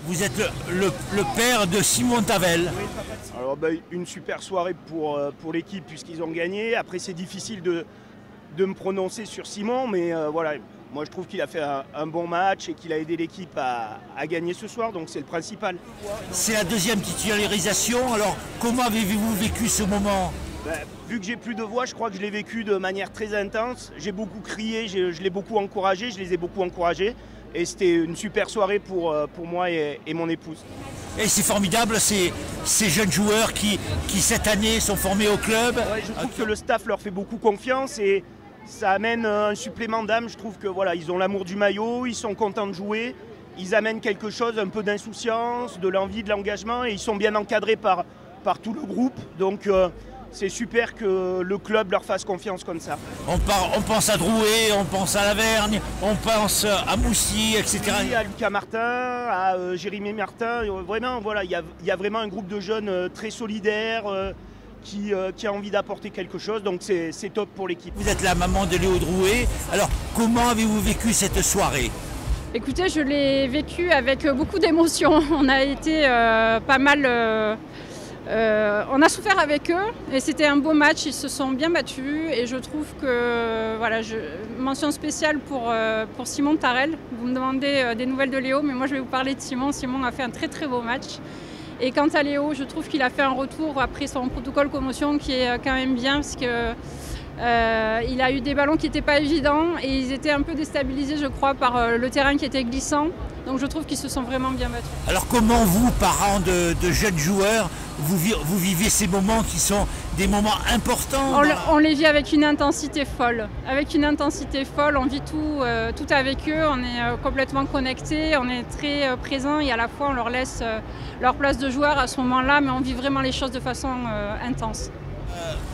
Vous êtes le père de Simon Tavel. Alors une super soirée pour l'équipe puisqu'ils ont gagné. Après c'est difficile de me prononcer sur Simon, mais voilà, moi je trouve qu'il a fait un bon match et qu'il a aidé l'équipe à gagner ce soir, donc c'est le principal. C'est la deuxième titularisation, alors comment avez-vous vécu ce moment? Vu que j'ai plus de voix, je crois que je l'ai vécu de manière très intense. J'ai beaucoup crié, je l'ai beaucoup encouragé, je les ai beaucoup encouragés. Et c'était une super soirée pour moi et mon épouse. Et c'est formidable, ces jeunes joueurs qui cette année sont formés au club. Ouais, je trouve que le staff leur fait beaucoup confiance et ça amène un supplément d'âme. Je trouve que voilà, ils ont l'amour du maillot, ils sont contents de jouer, ils amènent quelque chose, un peu d'insouciance, de l'envie, de l'engagement, et ils sont bien encadrés par tout le groupe. Donc c'est super que le club leur fasse confiance comme ça. On pense à Drouet, on pense à Lavergne, on pense à Moussy, etc. Oui, à Lucas Martin, à Jérémy Martin. Vraiment, voilà, il y a vraiment un groupe de jeunes très solidaires qui a envie d'apporter quelque chose. Donc c'est top pour l'équipe. Vous êtes la maman de Léo Drouet. Alors comment avez-vous vécu cette soirée? Écoutez, je l'ai vécu avec beaucoup d'émotions. On a été pas mal... on a souffert avec eux et c'était un beau match, ils se sont bien battus et je trouve que, voilà, mention spéciale pour Simon Tarel. Vous me demandez des nouvelles de Léo, mais moi je vais vous parler de Simon. Simon a fait un très très beau match. Et quant à Léo, je trouve qu'il a fait un retour après son protocole commotion qui est quand même bien parce que il a eu des ballons qui n'étaient pas évidents et ils étaient un peu déstabilisés, je crois, par le terrain qui était glissant. Donc je trouve qu'ils se sont vraiment bien battus. Alors comment vous, parents de jeunes joueurs, vous vivez ces moments qui sont des moments importants? On les vit avec une intensité folle. Avec une intensité folle, on vit tout avec eux, on est complètement connectés, on est très présents et à la fois on leur laisse leur place de joueur à ce moment-là, mais on vit vraiment les choses de façon intense.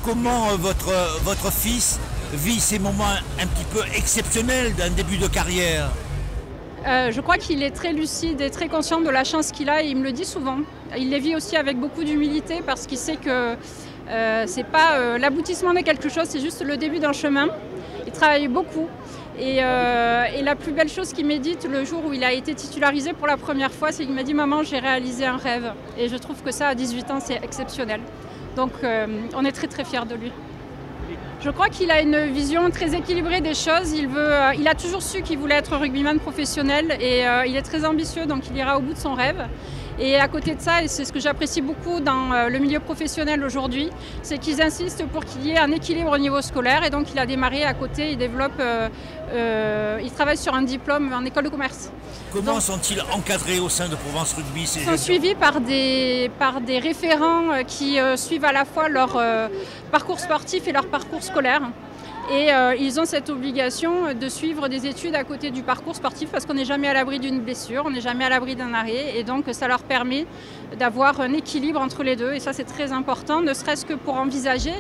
Comment votre fils vit ces moments un petit peu exceptionnels d'un début de carrière? Je crois qu'il est très lucide et très conscient de la chance qu'il a et il me le dit souvent. Il les vit aussi avec beaucoup d'humilité parce qu'il sait que c'est pas l'aboutissement de quelque chose, c'est juste le début d'un chemin. Il travaille beaucoup et la plus belle chose qu'il médite le jour où il a été titularisé pour la première fois, c'est qu'il m'a dit « Maman, j'ai réalisé un rêve ». Et je trouve que ça, à 18 ans, c'est exceptionnel. Donc on est très très fiers de lui. Je crois qu'il a une vision très équilibrée des choses. Il a toujours su qu'il voulait être rugbyman professionnel et il est très ambitieux, donc il ira au bout de son rêve. Et à côté de ça, et c'est ce que j'apprécie beaucoup dans le milieu professionnel aujourd'hui, c'est qu'ils insistent pour qu'il y ait un équilibre au niveau scolaire. Et donc il a démarré à côté, il travaille sur un diplôme en école de commerce. Comment sont-ils encadrés au sein de Provence Rugby? Ils sont suivis par des référents qui suivent à la fois leur parcours sportif et leur parcours scolaire. Et ils ont cette obligation de suivre des études à côté du parcours sportif parce qu'on n'est jamais à l'abri d'une blessure, on n'est jamais à l'abri d'un arrêt et donc ça leur permet d'avoir un équilibre entre les deux et ça c'est très important, ne serait-ce que pour envisager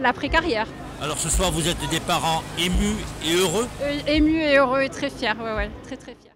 l'après-carrière. Alors ce soir vous êtes des parents émus et heureux? Émus et heureux et très fiers, ouais, très très fiers.